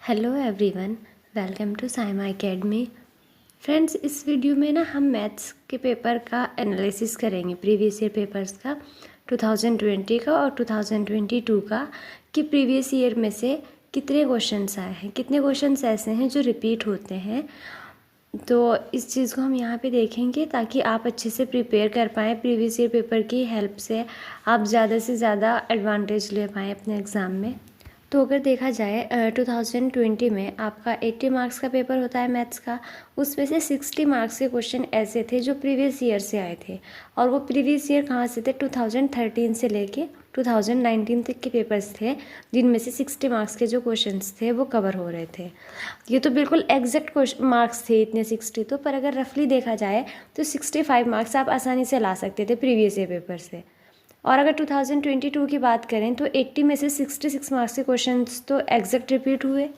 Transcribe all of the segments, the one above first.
Hello everyone, welcome to Saima academy. Friends, इस video में ना हम मैथ्स के पेपर का एनालिसिस करेंगे, प्रीवियस ईयर पेपर्स का 2020 का और 2022 का, कि प्रीवियस ईयर में से कितने क्वेश्चंस आए हैं, कितने क्वेश्चंस ऐसे हैं जो रिपीट होते हैं। तो इस चीज़ को हम यहाँ पे देखेंगे ताकि आप अच्छे से प्रिपेयर कर पाएँ। प्रीवियस ईयर पेपर की हेल्प से आप ज़्यादा से ज़्यादा एडवांटेज ले पाएँ अपने एग्ज़ाम में। तो अगर देखा जाए 2020 में आपका 80 मार्क्स का पेपर होता है मैथ्स का, उसमें से 60 मार्क्स के क्वेश्चन ऐसे थे जो प्रीवियस ईयर से आए थे। और वो प्रीवियस ईयर कहाँ से थे? 2013 से लेके 2019 तक के पेपर्स थे, जिनमें से 60 मार्क्स के जो क्वेश्चंस थे वो कवर हो रहे थे। ये तो बिल्कुल एग्जैक्ट मार्क्स थे इतने 60 तो, पर अगर रफली देखा जाए तो 65 मार्क्स आप आसानी से ला सकते थे प्रीवियस ईयर पेपर से। और अगर 2022 की बात करें तो 80 में से 66 मार्क्स के क्वेश्चंस तो एग्जैक्ट रिपीट हुए,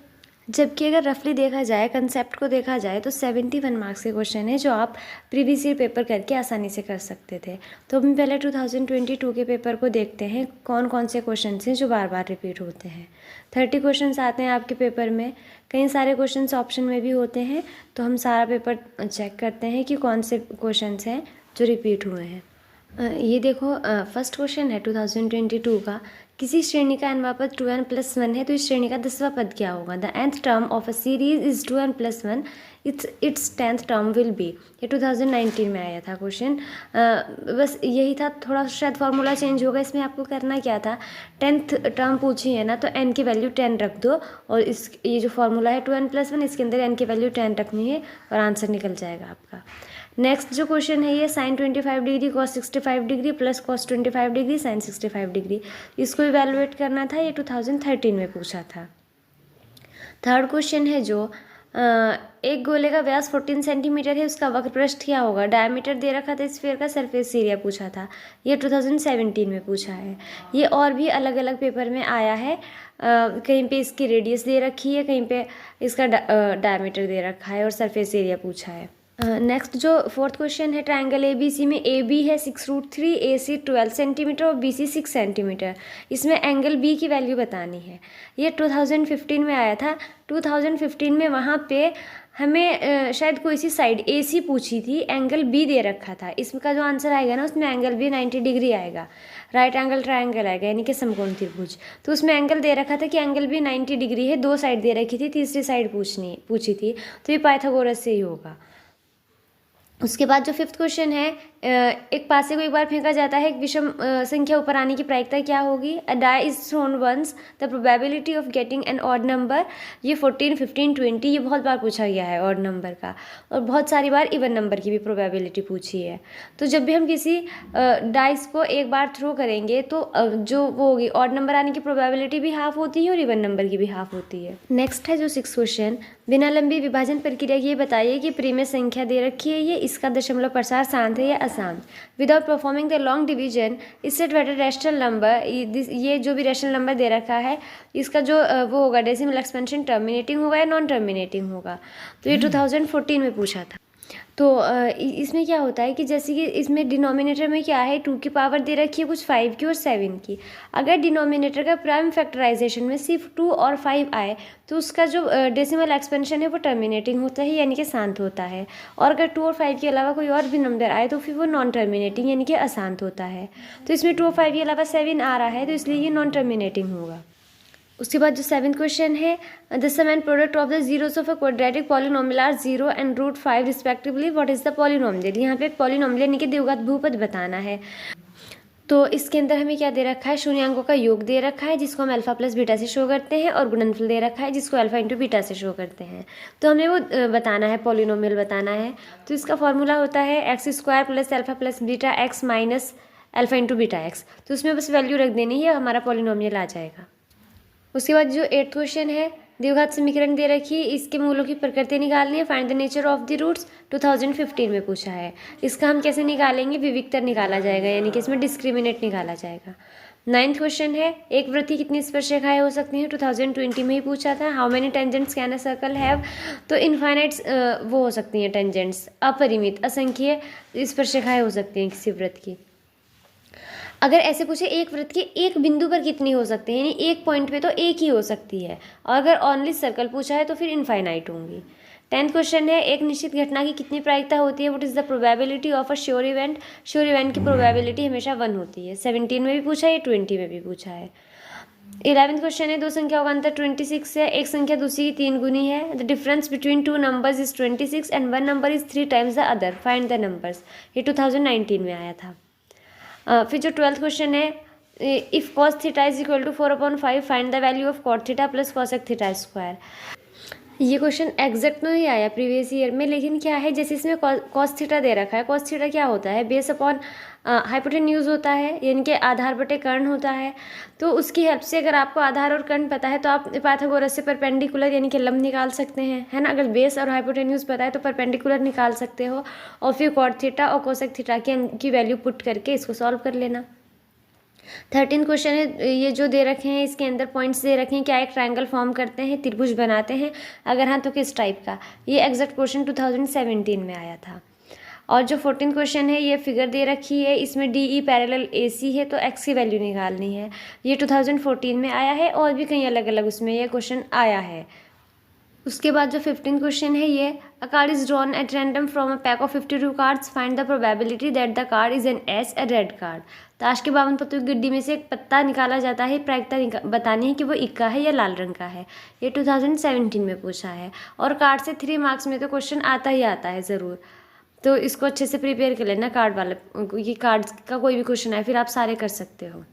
जबकि अगर रफली देखा जाए, कंसेप्ट को देखा जाए, तो 71 मार्क्स के क्वेश्चन है जो आप प्रीवियस ईयर पेपर करके आसानी से कर सकते थे। तो हम पहले 2022 के पेपर को देखते हैं, कौन कौन से क्वेश्चन हैं जो बार बार रिपीट होते हैं। 30 क्वेश्चन आते हैं आपके पेपर में, कई सारे क्वेश्चन ऑप्शन में भी होते हैं। तो हम सारा पेपर चेक करते हैं कि कौन से क्वेश्चन हैं जो रिपीट हुए हैं। ये देखो, फर्स्ट क्वेश्चन है 2022 का, किसी श्रेणी का nवां पद 2n+1 है तो इस श्रेणी का 10वां पद क्या होगा? The nth term of a series is 2n+1, it's 10th term will be. ये 2019 में आया था क्वेश्चन। बस यही था, थोड़ा शायद फार्मूला चेंज होगा इसमें। आपको करना क्या था, 10th टर्म पूछी है ना, तो n की वैल्यू 10 रख दो, और ये जो फार्मूला है 2n+1, इसके अंदर n की वैल्यू 10 रखनी है और आंसर निकल जाएगा आपका। नेक्स्ट जो क्वेश्चन है, ये sine 25 degree cos 65 degree plus cos 25 degree sine 65 degree, इसको इवेलुएट करना था। ये 2013 में पूछा था। थर्ड क्वेश्चन है जो एक गोले का व्यास 14 सेंटीमीटर है, उसका वक्र पृष्ठ क्या होगा? डायमीटर दे रखा था, स्फीयर का सरफेस एरिया पूछा था। ये 2017 में पूछा है। ये और भी अलग अलग पेपर में आया है। कहीं पे इसकी रेडियस दे रखी है, कहीं पे इसका डायमीटर दे रखा है और सरफेस एरिया पूछा है। नेक्स्ट जो फोर्थ क्वेश्चन है, ट्रायंगल ABC में AB है 6√3, AC 12 सेंटीमीटर और BC 6 सेंटीमीटर। इसमें एंगल B की वैल्यू बतानी है। ये 2015 में आया था। 2015 में वहाँ पे हमें शायद कोई सी साइड AC पूछी थी, एंगल B दे रखा था। इसका जो आंसर आएगा ना, उसमें एंगल B 90 डिग्री आएगा, राइट एंगल ट्रायंगल आएगा, यानी कि समकोण त्रिभुज। तो उसमें एंगल दे रखा था कि एंगल B 90 डिग्री है, दो साइड दे रखी थी, तीसरी साइड पूछी थी, तो ये पाइथागोरस से ही होगा। उसके बाद जो फिफ्थ क्वेश्चन है, एक पासे को एक बार फेंका जाता है, एक विषम संख्या ऊपर आने की प्रायिकता क्या होगी? A die is thrown once, the probability of getting an odd number. ये 14, 15, 20 ये बहुत बार पूछा गया है ऑड नंबर का, और बहुत सारी बार इवन नंबर की भी प्रोबेबिलिटी पूछी है। तो जब भी हम किसी डाइस को एक बार थ्रो करेंगे तो जो वो होगी, ऑड नंबर आने की प्रोबेबिलिटी भी हाफ होती है और इवन नंबर की भी हाफ होती है। नेक्स्ट है जो सिक्स क्वेश्चन, बिना लंबी विभाजन प्रक्रिया ये बताइए कि प्रीमिय संख्या दे रखी है, ये इसका दशमलव प्रसार शांत है या अशांत। Without performing the long division इससे वेट रेशनल नंबर, ये जो भी रेशनल नंबर दे रखा है, इसका जो वो होगा डेसिमल एक्सपेंशन टर्मिनेटिंग होगा या नॉन टर्मिनेटिंग होगा। तो ये 2014 में पूछा था। तो इसमें क्या होता है कि जैसे कि इसमें डिनोमिनेटर में क्या है, 2 की पावर दे रखी है कुछ 5 की और 7 की। अगर डिनोमिनेटर का प्राइम फैक्टराइजेशन में सिर्फ 2 और 5 आए तो उसका जो डेसिमल एक्सपेंशन है वो टर्मिनेटिंग होता है, यानी कि शांत होता है। और अगर 2 और 5 के अलावा कोई और भी नंबर आए तो फिर वो नॉन टर्मिनेटिंग यानी कि अशांत होता है। तो इसमें 2 और 5 के अलावा 7 आ रहा है, तो इसलिए ये नॉन टर्मिनेटिंग होगा। उसके बाद जो 7th क्वेश्चन है, the sum and product of the zeros of a quadratic polynomial are 0 and √5 respectively, what is the polynomial. यहाँ पे एक पॉलिनोमियल यानी कि द्विघात बहुपद बताना है। तो इसके अंदर हमें क्या दे रखा है, शून्यांकों का योग दे रखा है जिसको हम अल्फा प्लस बीटा से शो करते हैं, और गुणनफल दे रखा है जिसको अल्फा इंटू बीटा से शो करते हैं। तो हमें वो बताना है, पॉलिनोमियल बताना है। तो इसका फॉर्मूला होता है x² plus alpha plus beta x minus alpha into beta x। तो उसमें बस वैल्यू रख देनी है, हमारा पॉलिनोमियल आ जाएगा। उसके बाद जो 8th क्वेश्चन है, द्विघात समीकरण दे रखी है, इसके मूलों की प्रकृति निकालनी है, find the nature of the roots. 2015 में पूछा है। इसका हम कैसे निकालेंगे, विविक्तर निकाला जाएगा, यानी कि इसमें डिस्क्रिमिनेट निकाला जाएगा। 9th क्वेश्चन है, एक वृत्त की कितनी स्पर्शरेखाएं हो सकती हैं? 2020 में ही पूछा था। How many tangents can a circle have? तो इनफाइनाइट वो हो सकती हैं टेंजेंट्स, अपरिमित असंख्य स्पर्शरेखाएं हो सकती हैं किसी वृत्त की। अगर ऐसे पूछे एक वृत्त की एक बिंदु पर कितनी हो सकती है, यानी एक पॉइंट पे तो एक ही हो सकती है, और अगर ऑनली सर्कल पूछा है तो फिर इनफाइनाइट होंगी। 10th क्वेश्चन है, एक निश्चित घटना की कितनी प्रायिकता होती है, what is the probability of a sure event. Sure event की प्रोबेबिलिटी हमेशा 1 होती है। 17 में भी पूछा है, 20 में भी पूछा है। 11th क्वेश्चन है, दो संख्याओं का अंतर 26 है, एक संख्या दूसरी की 3 गुनी है, the difference between two numbers is 26 and one number is 3 times the other, find the numbers. ये 2019 में आया था। फिर जो 12th क्वेश्चन है, if cos theta is equal to 4/5 find the value of cot theta plus cosec theta square. ये question exact नहीं आया प्रीवियस ईयर में, लेकिन क्या है, जैसे इसमें cos थीटा दे रखा है, cos थीटा क्या होता है, बेस अपॉन हाइपोटेन्यूज होता है, यानी कि आधार बटे कर्ण होता है। तो उसकी हेल्प से अगर आपको आधार और कर्ण पता है तो आप पाइथागोरस से परपेंडिकुलर यानी कि लंब निकाल सकते हैं, है ना। अगर बेस और हाइपोटेन्यूज पता है तो परपेंडिकुलर निकाल सकते हो, और फिर cot थीटा और cosec थीटा की वैल्यू पुट करके इसको सॉल्व कर लेना। 13 क्वेश्चन है, ये जो दे रखे हैं इसके अंदर पॉइंट्स दे रखे हैं, क्या एक ट्रायंगल फॉर्म करते हैं, त्रिभुज बनाते हैं, अगर हाँ तो किस टाइप का। ये एग्जैक्ट क्वेश्चन 2017 में आया था। और जो 14 क्वेश्चन है, ये फिगर दे रखी है, इसमें डी ई पैरेलल ए सी है, तो एक्स की वैल्यू निकालनी है। ये 2014 में आया है, और भी कई अलग अलग उसमें ये क्वेश्चन आया है। उसके बाद जो 15 क्वेश्चन है, ये अ card is drawn at random from a pack of 52 cards, find the probability that the card is an S A red card. ताश के 52 पत्तों की गड्डी में से एक पत्ता निकाला जाता है, प्रायिकता बतानी है कि वो इक्का है या लाल रंग का है। ये 2017 में पूछा है, और कार्ड से 3 मार्क्स में तो क्वेश्चन आता ही आता है ज़रूर, तो इसको अच्छे से प्रिपेयर कर लेना कार्ड वाले, ये कार्ड का कोई भी क्वेश्चन आए फिर आप सारे कर सकते हो।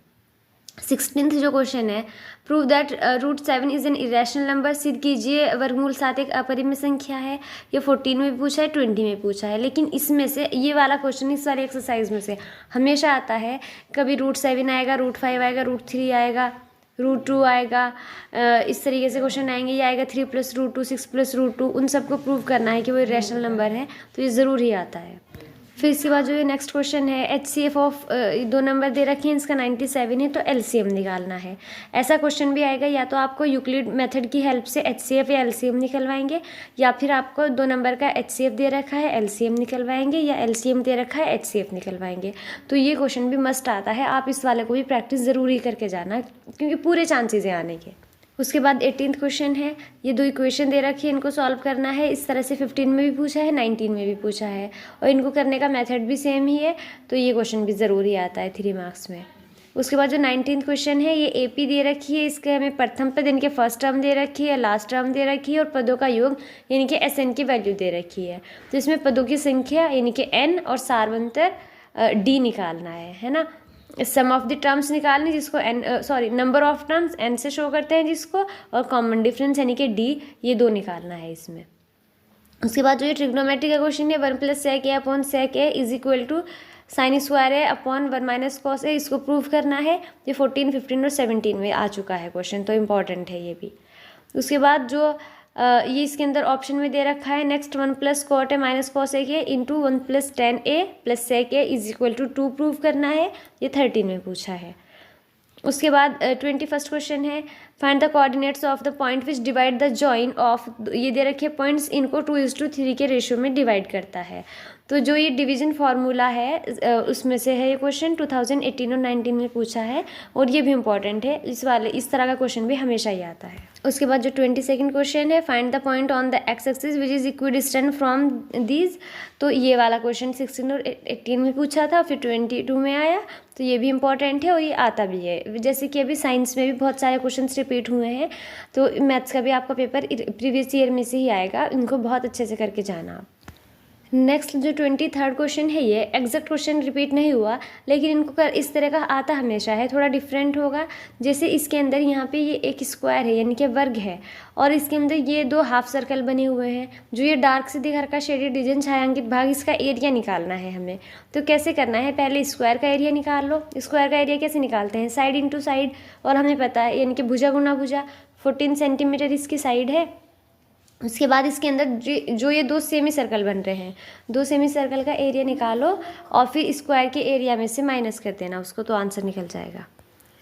16th जो क्वेश्चन है, prove that √7 is an irrational number, सिद्ध कीजिए वर्गमूल 7 एक अपरिमेय संख्या है। ये 14 में भी पूछा है, 20 में पूछा है, लेकिन इसमें से ये वाला क्वेश्चन इस वाले एक्सरसाइज में से हमेशा आता है, कभी √7 आएगा, √5 आएगा, √3 आएगा, √2 आएगा, इस तरीके से क्वेश्चन आएंगे। ये आएगा 3 + √2, 6 + √2, उन सबको प्रूव करना है कि वो इरेशनल नंबर है, तो ये ज़रूर ही आता है। फिर इसके बाद जो ये नेक्स्ट क्वेश्चन है, HCF ऑफ 2 नंबर दे रखे हैं, इसका 97 है, तो LCM निकालना है। ऐसा क्वेश्चन भी आएगा, या तो आपको यूक्लिड मेथड की हेल्प से HCF या LCM निकलवाएंगे, या फिर आपको 2 नंबर का HCF दे रखा है LCM निकलवाएंगे, या LCM दे रखा है HCF निकलवाएंगे। तो ये क्वेश्चन भी मस्ट आता है, आप इस वाले को भी प्रैक्टिस ज़रूरी करके जाना, क्योंकि पूरे चांसेस हैं आने के। उसके बाद 18th क्वेश्चन है, ये 2 इक्वेशन दे रखी है, इनको सॉल्व करना है। इस तरह से 15 में भी पूछा है, 19 में भी पूछा है, और इनको करने का मेथड भी सेम ही है, तो ये क्वेश्चन भी ज़रूरी आता है 3 मार्क्स में। उसके बाद जो 19th क्वेश्चन है, ये AP दे रखी है, इसके हमें प्रथम पद यानी कि फर्स्ट टर्म दे रखी है, लास्ट टर्म दे रखी है, और पदों का योग यानी कि SN की वैल्यू दे रखी है। तो इसमें पदों की संख्या यानी कि N और सारवंतर D निकालना है ना। सम ऑफ द टर्म्स निकालनी, जिसको नंबर ऑफ टर्म्स N से शो करते हैं जिसको, और कॉमन डिफरेंस यानी कि D, ये 2 निकालना है इसमें। उसके बाद जो ये ट्रिग्नोमेट्री का क्वेश्चन है, 1 + sec a upon sec a is equal to sin square a upon 1 - cos a, इसको प्रूव करना है। ये 14, 15 और 17 में आ चुका है क्वेश्चन, तो इम्पॉर्टेंट है ये भी। उसके बाद जो ये इसके अंदर ऑप्शन में दे रखा है, next 1 + cot a - cos a के into 1 + tan a + sec a is equal to 2 prove करना है। ये 13 में पूछा है। उसके बाद 21st क्वेश्चन है, find the coordinates of the point which divide the join of, ये दे रखे पॉइंट्स, इनको 2:3 के रेशियो में डिवाइड करता है। तो जो ये डिवीजन फार्मूला है उसमें से है ये क्वेश्चन, 2018 और 19 में पूछा है, और ये भी इंपॉर्टेंट है, इस तरह का क्वेश्चन भी हमेशा ही आता है। उसके बाद जो 22nd क्वेश्चन है, find the point on the x axis which is equidistant from these, तो ये वाला क्वेश्चन 16 और 18 में पूछा था, फिर 22 में आया, तो ये भी इंपॉर्टेंट है और ये आता भी है। जैसे कि अभी साइंस में भी बहुत सारे क्वेश्चन रिपीट हुए हैं, तो मैथ्स का भी आपका पेपर प्रीवियस ईयर में से ही आएगा, इनको बहुत अच्छे से करके जाना आप। नेक्स्ट जो 23rd क्वेश्चन है, ये एग्जैक्ट क्वेश्चन रिपीट नहीं हुआ, लेकिन इनको इस तरह का आता हमेशा है, थोड़ा डिफरेंट होगा। जैसे इसके अंदर यहाँ पे ये एक स्क्वायर है यानी कि वर्ग है, और इसके अंदर ये 2 हाफ सर्कल बने हुए हैं। जो ये डार्क से दिखा रखा शेडेड रीजन छायांकित भाग, इसका एरिया निकालना है हमें। तो कैसे करना है, पहले स्क्वायर का एरिया निकाल लो। स्क्वायर का एरिया कैसे निकालते हैं, साइड इंटू साइड, और हमें पता है यानी कि भुजा गुना भुजा, 14 सेंटीमीटर इसकी साइड है। उसके बाद इसके अंदर जो ये 2 सेमी सर्कल बन रहे हैं, 2 सेमी सर्कल का एरिया निकालो, और फिर स्क्वायर के एरिया में से माइनस कर देना उसको, तो आंसर निकल जाएगा।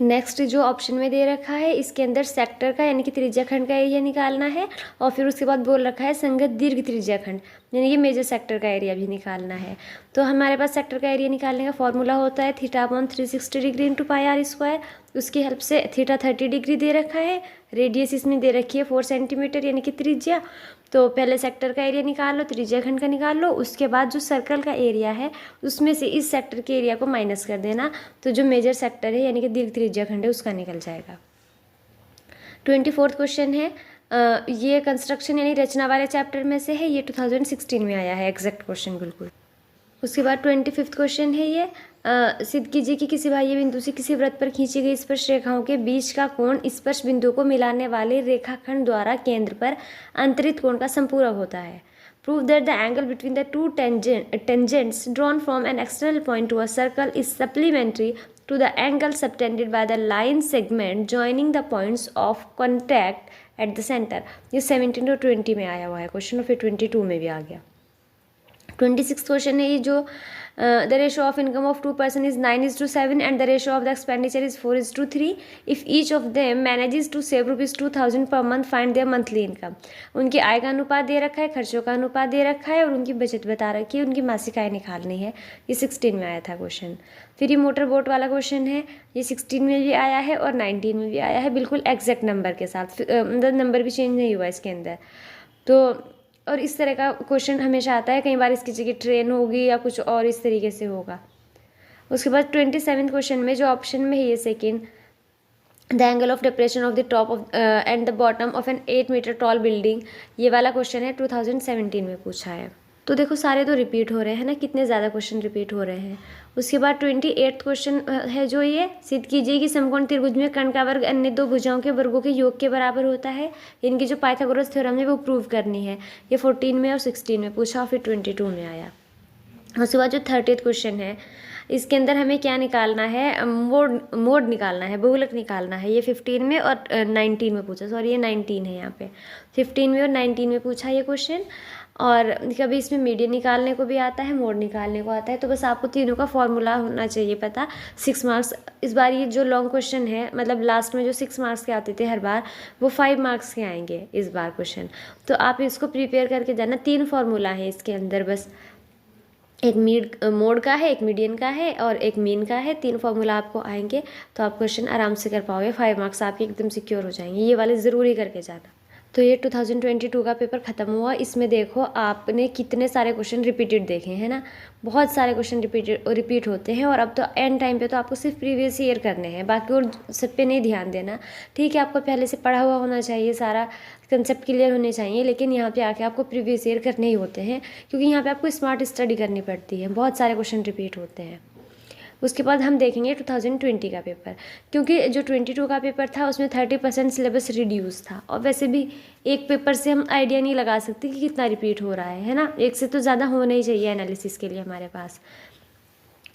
नेक्स्ट जो ऑप्शन में दे रखा है इसके अंदर सेक्टर का यानी कि त्रिज्या खंड का एरिया निकालना है और फिर उसके बाद बोल रखा है संगत दीर्घ त्रिज्या खंड यानी कि मेजर सेक्टर का एरिया भी निकालना है। तो हमारे पास सेक्टर का एरिया निकालने का फॉर्मूला होता है θ/360 डिग्री इंटू πr²। उसकी हेल्प से थीटा 30 डिग्री दे रखा है, रेडियस इसमें दे रखी है 4 सेंटीमीटर यानी कि त्रिज्या। तो पहले सेक्टर का एरिया निकाल लो, त्रिज्या खंड का निकाल लो, उसके बाद जो सर्कल का एरिया है उसमें से इस सेक्टर के एरिया को माइनस कर देना, तो जो मेजर सेक्टर है यानी कि दीर्घ त्रिज्या खंड है उसका निकल जाएगा। 24वां क्वेश्चन है, ये कंस्ट्रक्शन यानी रचना वाले चैप्टर में से है, ये 2016 में आया है एग्जैक्ट क्वेश्चन बिल्कुल। उसके बाद 25वां क्वेश्चन है ये, सिद्ध कीजिए कि किसी बाह्य बिंदु से किसी वृत्त पर खींची गई स्पर्श रेखाओं के बीच का कोण स्पर्श बिंदु को मिलाने वाले रेखाखंड द्वारा केंद्र पर अंतरित कोण का संपूरक होता है। Prove that the angle between the two tangents drawn from an external point to a circle is supplementary to the angle subtended by the line segment joining the points of contact at the centre. ये 17 और 20 में आया हुआ है question और फिर 22 में भी आ गया। 26 क्वेश्चन है ये जो the ratio of income of 2 person is 9:7 and the ratio of the expenditure is 4:3। If each of them manages to save ₹2000 per month find their monthly income. उनकी आय का अनुपात दे रखा है, खर्चों का अनुपात दे रखा है और उनकी बचत बता रखी है, उनकी मासिक आय निकालनी है। ये 16 में आया था क्वेश्चन। फिर ये मोटर बोट वाला क्वेश्चन है, ये 16 में भी आया है और 19 में भी आया है, बिल्कुल एग्जैक्ट नंबर के साथ, मतलब नंबर भी चेंज नहीं हुआ इसके अंदर। तो और इस तरह का क्वेश्चन हमेशा आता है, कई बार इसकी जगह ट्रेन होगी या कुछ और इस तरीके से होगा। उसके बाद 27 क्वेश्चन में जो ऑप्शन में है ये second, the angle of depression of the top of and the bottom of an 8 metre tall building, ये वाला क्वेश्चन है 2017 में पूछा है। तो देखो सारे तो रिपीट हो रहे हैं ना, कितने ज़्यादा क्वेश्चन रिपीट हो रहे हैं। उसके बाद 28 क्वेश्चन है जो ये, सिद्ध कीजिए कि समकोण त्रिभुज में कर्ण का वर्ग अन्य दो भुजाओं के वर्गों के योग के बराबर होता है। इनकी जो पाइथागोरस थ्योरम है वो प्रूव करनी है। ये 14 में और 16 में पूछा और फिर 22 में आया। उसके बाद जो 30 क्वेश्चन है इसके अंदर हमें क्या निकालना है, मोड निकालना है, बहुलक निकालना है। ये 15 में और 19 में पूछा, सॉरी ये 19 है यहाँ पे, 15 में और 19 में पूछा ये क्वेश्चन। और कभी इसमें मीडियन निकालने को भी आता है, मोड निकालने को आता है। तो बस आपको तीनों का फॉर्मूला होना चाहिए पता। 6 मार्क्स इस बार ये जो लॉन्ग क्वेश्चन है, मतलब लास्ट में जो 6 मार्क्स के आते थे हर बार, वो 5 मार्क्स के आएंगे इस बार क्वेश्चन। तो आप इसको प्रिपेयर करके जाना। 3 फॉर्मूला है इसके अंदर बस, एक मोड का है, एक मीडियन का है और एक मीन का है। 3 फॉर्मूला आपको आएंगे तो आप क्वेश्चन आराम से कर पाओगे। 5 मार्क्स आपके एकदम सिक्योर हो जाएंगे। ये वाले ज़रूरी करके जाना। तो ये 2022 का पेपर ख़त्म हुआ। इसमें देखो आपने कितने सारे क्वेश्चन रिपीटेड देखे हैं ना, बहुत सारे क्वेश्चन रिपीट होते हैं। और अब तो एंड टाइम पे तो आपको सिर्फ प्रीवियस ईयर करने हैं, बाकी और सब पे नहीं ध्यान देना, ठीक है। आपको पहले से पढ़ा हुआ होना चाहिए, सारा कंसेप्ट क्लियर होने चाहिए, लेकिन यहाँ पे आके आपको प्रीवियस ईयर करने ही होते हैं, क्योंकि यहाँ पे आपको स्मार्ट स्टडी करनी पड़ती है। बहुत सारे क्वेश्चन रिपीट होते हैं। उसके बाद हम देखेंगे 2020 का पेपर, क्योंकि जो 22 का पेपर था उसमें 30% सिलेबस रिड्यूस था। और वैसे भी एक पेपर से हम आइडिया नहीं लगा सकते कि कितना रिपीट हो रहा है ना, एक से तो ज़्यादा होना ही चाहिए एनालिसिस के लिए हमारे पास।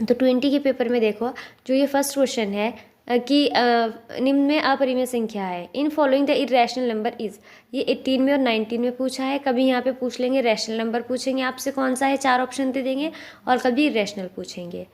तो 20 के पेपर में देखो जो ये फर्स्ट क्वेश्चन है कि निम्न में अपरिमेय संख्या है, in following the irrational number is, ये 18 में और 19 में पूछा है। कभी यहाँ पे पूछ लेंगे रैशनल नंबर पूछेंगे आपसे कौन सा है, 4 ऑप्शन दे देंगे, और कभी इरेशनल पूछेंगे।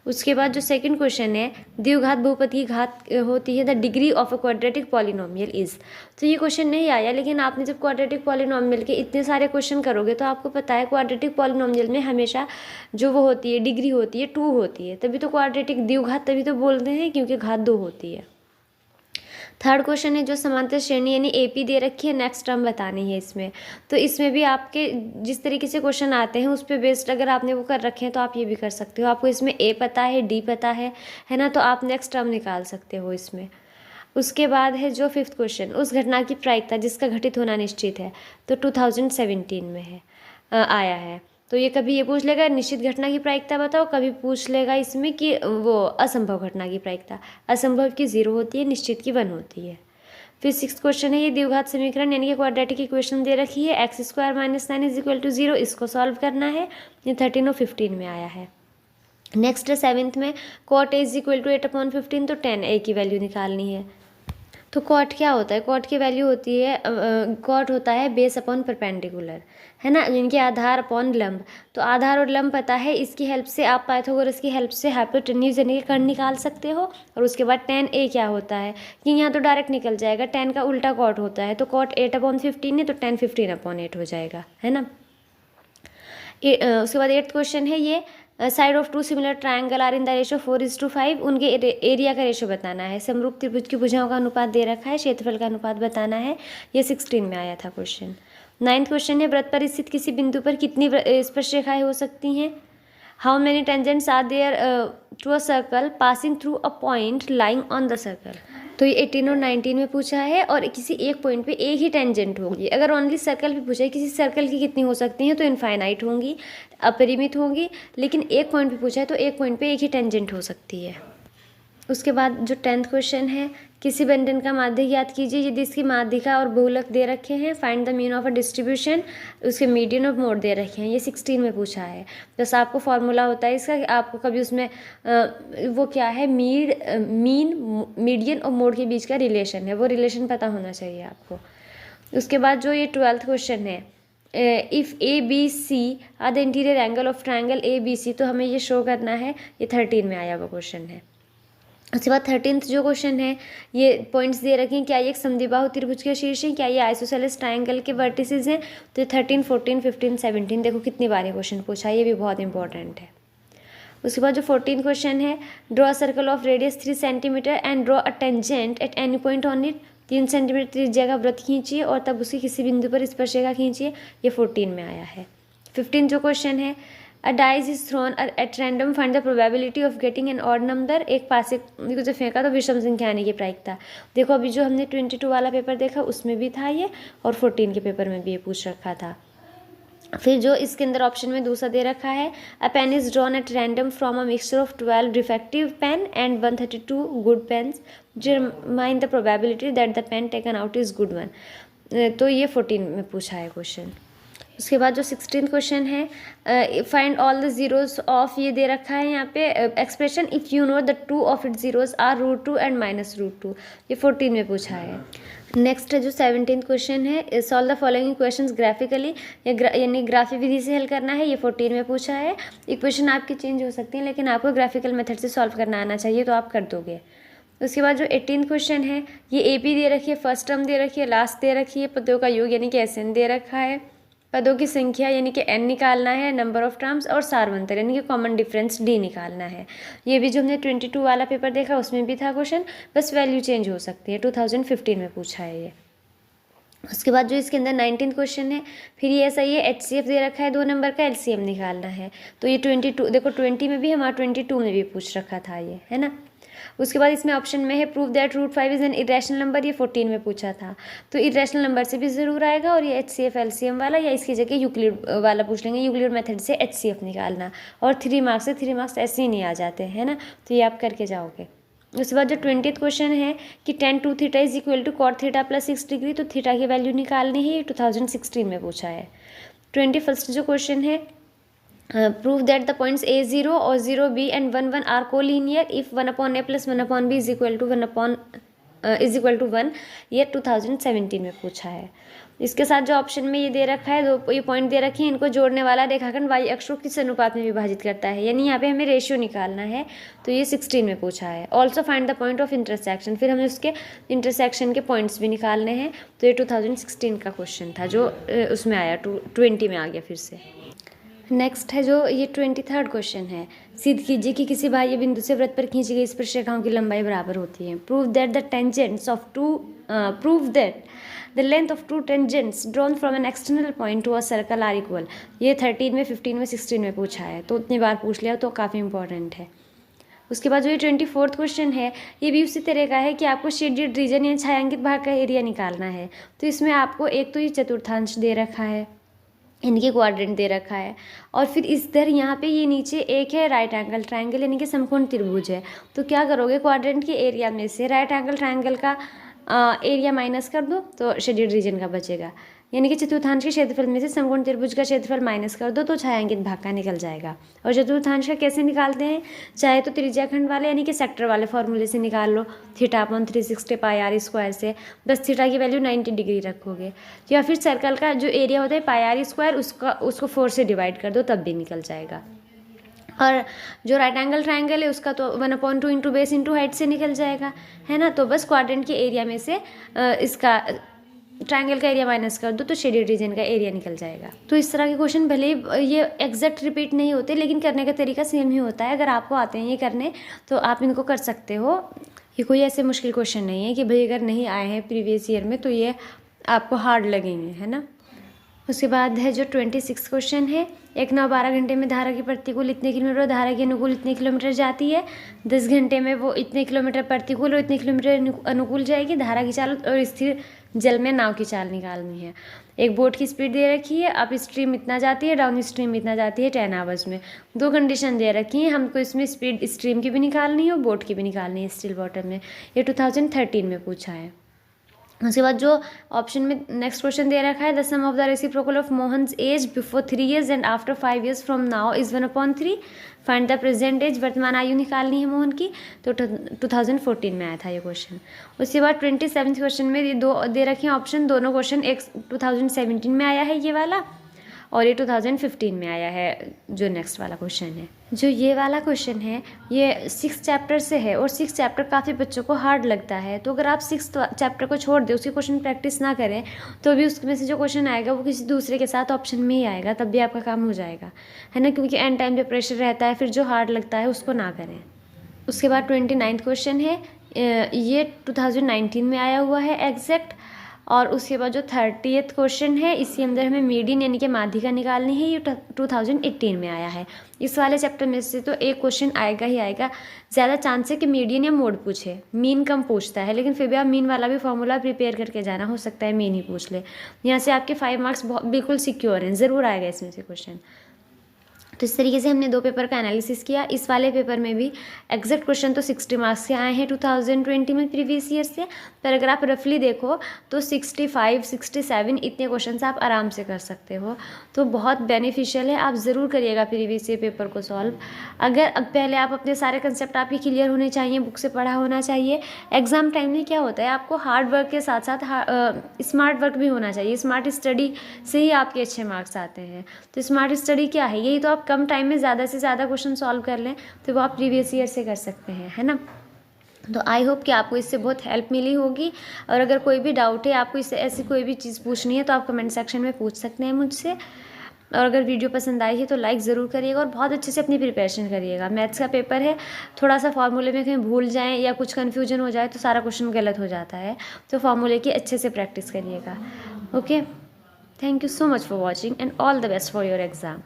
उसके बाद जो सेकंड क्वेश्चन है, द्विघात बहुपद की घात होती है the degree of a quadratic polynomial is. तो ये क्वेश्चन नहीं आया, लेकिन आपने जब क्वाड्रेटिक पॉलिनोमियल के इतने सारे क्वेश्चन करोगे तो आपको पता है क्वाड्रेटिक पॉलिनोमियल में हमेशा जो वो होती है डिग्री होती है 2 होती है, तभी तो क्वाड्रेटिक द्विघात तभी तो बोलते हैं क्योंकि घात 2 होती है। थर्ड क्वेश्चन है जो समांतर श्रेणी यानी एपी दे रखी है, नेक्स्ट टर्म बतानी है इसमें। तो इसमें भी आपके जिस तरीके से क्वेश्चन आते हैं उस पर बेस्ड अगर आपने वो कर रखे हैं तो आप ये भी कर सकते हो। आपको इसमें ए पता है, डी पता है ना, तो आप नेक्स्ट टर्म निकाल सकते हो इसमें। उसके बाद है जो 5th क्वेश्चन, उस घटना की प्रायिकता जिसका घटित होना निश्चित है, तो 2017 में है आया है। तो ये कभी ये पूछ लेगा निश्चित घटना की प्रायिकता बताओ, कभी पूछ लेगा इसमें कि वो असंभव घटना की प्रायिकता, असंभव की 0 होती है, निश्चित की 1 होती है। फिर 6th क्वेश्चन है ये द्विघात समीकरण यानी कि क्वाड्रेटिक इक्वेशन दे रखी है, x² - 9 = 0, इसको सॉल्व करना है। ये 13 और 15 में आया है। नेक्स्ट है 7th में cot A = 8/15, तो 10 A की वैल्यू निकालनी है। तो कॉट क्या होता है? कॉट की वैल्यू होती है, कॉट होता है बेस अपॉन परपेंडिकुलर, है ना, इनके आधार अपॉन लंब। तो आधार और लंब पता है, इसकी हेल्प से आप पाइथागोरस की हेल्प से हाइपोटेन्यूज यानी कि कर्ण निकाल सकते हो। और उसके बाद tan a क्या होता है कि यहाँ तो डायरेक्ट निकल जाएगा, tan का उल्टा कॉट होता है, तो कॉट 8/15 है, तो tan 15/8 हो जाएगा, है ना। उसके बाद 8th क्वेश्चन है ये, side of two similar triangle are in the ratio 4:5, उनके एरिया का रेशो बताना है। समरूप त्रिभुज की भुजाओं का अनुपात दे रखा है, क्षेत्रफल का अनुपात बताना है। ये 16 में आया था क्वेश्चन। 9th क्वेश्चन है, वृत्त पर स्थित किसी बिंदु पर कितनी स्पर्शरेखाएं हो सकती हैं? How many tangents are there to a circle passing through a point lying on the circle. तो ये 18 और 19 में पूछा है, और किसी एक पॉइंट पे एक ही टेंजेंट होगी। अगर ओनली सर्कल पे पूछा है किसी सर्कल की कितनी हो सकती हैं, तो इनफाइनाइट होंगी, अपरिमित होंगी। लेकिन एक पॉइंट पे पूछा है तो एक पॉइंट पे एक ही टेंजेंट हो सकती है। उसके बाद जो 10th क्वेश्चन है, किसी बंधन का माध्यक याद कीजिए यदि इसकी माध्यिका और बहुलक दे रखे हैं। Find the mean of a distribution, उसके मीडियन और मोड दे रखे हैं। ये 16 में पूछा है। बस आपको फॉर्मूला होता है इसका कि आपको कभी उसमें वो क्या है, मीन, मीडियन और मोड के बीच का रिलेशन है, वो रिलेशन पता होना चाहिए आपको। उसके बाद जो ये 12th क्वेश्चन है, if A B C are the interior angle of triangle A B C, तो हमें ये शो करना है। ये 13 में आया हुआ क्वेश्चन है। उसके बाद 13th जो क्वेश्चन है, ये पॉइंट्स दे रखे हैं, क्या ये एक समद्विबाहु त्रिभुज के शीर्ष हैं, क्या ये आइसोसेलेस ट्रायंगल के वर्टिसेस हैं। तो ये 13, 14, 15, 17 देखो कितनी बार ये क्वेश्चन पूछा है, ये भी बहुत इंपॉर्टेंट है। उसके बाद जो 14th क्वेश्चन है, draw a circle of radius 3 centimetre and draw a tangent at any point on it. 3 centimetre त्रिज्या का वृत्त खींचिए और तब उसकी किसी बिंदु पर स्पर्शरेखा खींचिए। ये 14 में आया है। 15 जो क्वेश्चन है, अ dice is throne at random, find the probability of getting an odd number. एक पासे को जो फेंका तो विषम संख्या आने की प्रायिकता। देखो अभी जो हमने 22 वाला पेपर देखा उसमें भी था ये, और 14 के पेपर में भी ये पूछ रखा था। फिर जो इसके अंदर ऑप्शन में दूसरा दे रखा है, a pen is drawn at random from a mixture of 12 defective pen and 132 good pens, determine the probability that the pen taken out is good one. तो ये 14 में पूछा है क्वेश्चन। उसके बाद जो 16th क्वेश्चन है, find all the zeros of, ये दे रखा है यहाँ पे expression, if you know the two of it zeros are √2 and -√2। ये 14 में पूछा है। नेक्स्ट है जो 17th क्वेश्चन है, solve the following equations graphically, यानी ग्राफी विधि से हल करना है। ये 14 में पूछा है। इक्वेशन आपकी चेंज हो सकती है, लेकिन आपको ग्राफिकल मेथड से सॉल्व करना आना चाहिए, तो आप कर दोगे। उसके बाद जो 18th क्वेश्चन है, ये AP दे रखी है, फर्स्ट टर्म दे रखी है, लास्ट दे रखी है, पदों का योग यानी कि SN दे रखा है, पदों की संख्या यानी कि n निकालना है, नंबर ऑफ टर्म्स, और सारवंतर यानी कि कॉमन डिफरेंस D निकालना है। ये भी जो हमने 22 वाला पेपर देखा उसमें भी था क्वेश्चन, बस वैल्यू चेंज हो सकती है। 2015 में पूछा है ये। उसके बाद जो इसके अंदर 19th क्वेश्चन है, फिर ये ऐसा ये HCF दे रखा है, 2 नंबर का LCM निकालना है। तो ये 22 देखो, 20 में भी हमारा 22 में भी पूछ रखा था ये, है ना। उसके बाद इसमें ऑप्शन में है prove that √5 is an irrational number, ये 14 में पूछा था। तो इरेशनल नंबर से भी ज़रूर आएगा, और ये HCF LCM वाला, या इसकी जगह यूक्लिड वाला पूछ लेंगे, यूक्लिड मेथड से HCF निकालना। और 3 मार्क्स से 3 मार्क्स ऐसे ही नहीं आ जाते, है ना, तो ये आप करके जाओगे। उसके बाद जो 20th क्वेश्चन है कि tan 2θ is equal to cot θ + 6 degree, तो थीटा की वैल्यू निकालनी है। ये 2016 में पूछा है। 21st जो क्वेश्चन है, prove that the points A0 और 0B and 1, 1 are collinear if 1/a + 1/b is equal to 1। ये 2017 में पूछा है। इसके साथ जो ऑप्शन में ये दे रखा है, 2 ये पॉइंट दे रखे हैं, इनको जोड़ने वाला रेखाखंड y अक्ष को किस अनुपात में विभाजित करता है, यानी यहाँ पे हमें रेशियो निकालना है। तो ये 16 में पूछा है। Also find the point of intersection, फिर हमें उसके इंटरसेक्शन के पॉइंट्स भी निकालने हैं। तो ये 2016 का क्वेश्चन था, जो उसमें आया 20 में आ गया फिर से। नेक्स्ट है जो ये 23rd क्वेश्चन है, सिद्ध कीजिए कि किसी बाह्य बिंदु से वृत्त पर खींची गई स्पर्शरेखाओं की लंबाई बराबर होती है। Prove that the length of 2 tangents drawn from an external point to a circle are equal. ये 13 में, 15 में, 16 में पूछा है, तो उतनी बार पूछ लिया तो काफ़ी इंपॉर्टेंट है। उसके बाद जो ये 24th क्वेश्चन है, ये भी उसी तरह का है कि आपको शेडेड रीजन या छायांकित भाग का एरिया निकालना है। तो इसमें आपको एक तो ये चतुर्थांश दे रखा है, इनके क्वाड्रेंट दे रखा है, और फिर इधर यहाँ पे ये नीचे एक है राइट एंगल ट्रायंगल यानी कि समकोण त्रिभुज है। तो क्या करोगे, क्वाड्रेंट के एरिया में से राइट एंगल ट्रायंगल का एरिया माइनस कर दो तो शेडेड रीजन का बचेगा, यानी कि चतुर्थांश के क्षेत्रफल में से समकोण त्रिभुज का क्षेत्रफल माइनस कर दो तो छायांकित भाग का निकल जाएगा। और चतुर्थांश का कैसे निकालते हैं, चाहे तो त्रिज्याखंड वाले यानी कि सेक्टर वाले फॉर्मूले से निकाल लो, θ/360 πr² से, बस थीटा की वैल्यू 90 डिग्री रखोगे, या फिर सर्कल का जो एरिया होता है πr² उसको 4 से डिवाइड कर दो तब भी निकल जाएगा। और जो राइट एंगल ट्रायंगल है उसका तो 1/2 इंटू बेस इंटू हाइट से निकल जाएगा, है ना। तो बस क्वाड्रेंट के एरिया में से इसका ट्रायंगल का एरिया माइनस कर दो तो शेडेड रीजन का एरिया निकल जाएगा। तो इस तरह के क्वेश्चन भले ही ये एग्जैक्ट रिपीट नहीं होते लेकिन करने का तरीका सेम ही होता है। अगर आपको आते हैं ये करने तो आप इनको कर सकते हो। ये कोई ऐसे मुश्किल क्वेश्चन नहीं है कि भाई अगर नहीं आए हैं प्रीवियस ईयर में तो ये आपको हार्ड लगेंगे, है ना। उसके बाद है जो 26 क्वेश्चन है, 1 9 12 घंटे में धारा की प्रतिकूल इतने किलोमीटर, धारा के अनुकूल इतने किलोमीटर जाती है, 10 घंटे में वो इतने किलोमीटर प्रतिकूल और इतने किलोमीटर अनुकूल जाएगी। धारा की चाल और स्थिर जल में नाव की चाल निकालनी है। एक बोट की स्पीड दे रखी है, अप स्ट्रीम इतना जाती है, डाउन स्ट्रीम इतना जाती है 10 आवर्स में। 2 कंडीशन दे रखी है, हमको इसमें स्पीड स्ट्रीम की भी निकालनी है और बोट की भी निकालनी है स्टिल वाटर में। ये 2013 में पूछा है। उसके बाद जो ऑप्शन में नेक्स्ट क्वेश्चन दे रखा है, the sum of the reciprocal of Mohan's age before 3 years and after 5 years from now is 1/3, find the present age, वर्तमान आयु निकालनी है मोहन की। तो 2014 में आया था ये क्वेश्चन। उसके बाद 27 क्वेश्चन में ये 2 दे रखे हैं ऑप्शन, दोनों क्वेश्चन एक 2017 में आया है ये वाला और ये 2015 में आया है जो नेक्स्ट वाला क्वेश्चन है। जो ये वाला क्वेश्चन है ये 6 चैप्टर से है और 6 चैप्टर काफ़ी बच्चों को हार्ड लगता है। तो अगर आप 6 चैप्टर को छोड़ दें, उसके क्वेश्चन प्रैक्टिस ना करें तो भी उसमें से जो क्वेश्चन आएगा वो किसी दूसरे के साथ ऑप्शन में ही आएगा, तब भी आपका काम हो जाएगा, है ना। क्योंकि एंड टाइम पे प्रेशर रहता है, फिर जो हार्ड लगता है उसको ना करें। उसके बाद 29 क्वेश्चन है, ये 2019 में आया हुआ है एग्जैक्ट। और उसके बाद जो 30th क्वेश्चन है, इसके अंदर हमें मीडियन यानी कि माध्यिका निकालनी है, ये 2018 में आया है। इस वाले चैप्टर में से तो एक क्वेश्चन आएगा ही आएगा, ज़्यादा चांस है कि मीडियन या मोड पूछे, मीन कम पूछता है, लेकिन फिर भी आप मीन वाला भी फॉर्मूला प्रिपेयर करके जाना, हो सकता है मीन ही पूछ ले। यहाँ से आपके 5 मार्क्स बिल्कुल सिक्योर हैं, ज़रूर आएगा इसमें से क्वेश्चन। तो इस तरीके से हमने 2 पेपर का एनालिसिस किया। इस वाले पेपर में भी एग्जैक्ट क्वेश्चन तो 60 मार्क्स के आए हैं 2020 में प्रीवियस ईयर से, पर अगर आप रफली देखो तो 65, 67 इतने क्वेश्चन आप आराम से कर सकते हो। तो बहुत बेनिफिशियल है, आप ज़रूर करिएगा प्रीवियस ईयर पेपर को सॉल्व। अगर अब पहले आप अपने सारे कंसेप्ट आपके क्लियर होने चाहिए, बुक से पढ़ा होना चाहिए। एग्ज़ाम टाइम में क्या होता है, आपको हार्ड वर्क के साथ साथ स्मार्ट वर्क भी होना चाहिए। स्मार्ट स्टडी से ही आपके अच्छे मार्क्स आते हैं। तो स्मार्ट स्टडी क्या है, यही तो आप कम टाइम में ज़्यादा से ज़्यादा क्वेश्चन सॉल्व कर लें तो वो आप प्रीवियस ईयर से कर सकते हैं, है ना। तो आई होप कि आपको इससे बहुत हेल्प मिली होगी। और अगर कोई भी डाउट है, आपको इससे ऐसी कोई भी चीज़ पूछनी है तो आप कमेंट सेक्शन में पूछ सकते हैं मुझसे। और अगर वीडियो पसंद आई है तो लाइक ज़रूर करिएगा और बहुत अच्छे से अपनी प्रिपरेशन करिएगा। मैथ्स का पेपर है, थोड़ा सा फार्मूले में कहीं भूल जाएं या कुछ कन्फ्यूजन हो जाए तो सारा क्वेश्चन गलत हो जाता है। तो फार्मूले की अच्छे से प्रैक्टिस करिएगा। Okay, thank you so much for watching and all the best for your exam.